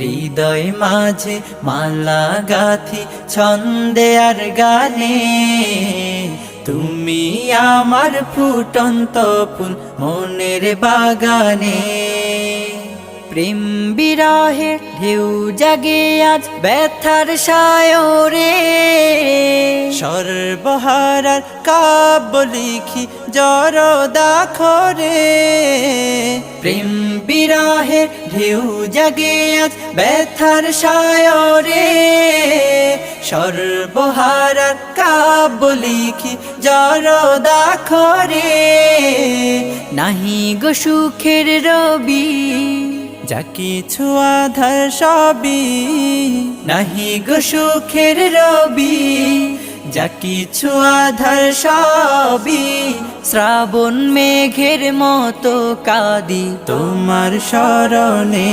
হৃদয় মাঝে মালা গাথি ছন্দে আর গানে, তুমি আমার ফুটন্ত ফুল মনের বাগানে। প্রেম বিরহে ঢেউ জাগে আজ ব্যথার সায়রে, সর্বহারার কাব্য লিখি জরদাখরে। প্রেম বিরহে ঢেউ জাগে আজ ব্যথার সায়রে, সর্বহারার কাব্য লিখি জরদাখরে। নাহি গো সুখের রবি যা কিছু আধার সবই, নাহি গো সুখের রবি যা কিছু আধার সবই। শ্রাবণ মেঘের মতো কাঁদি তোমার শরণে।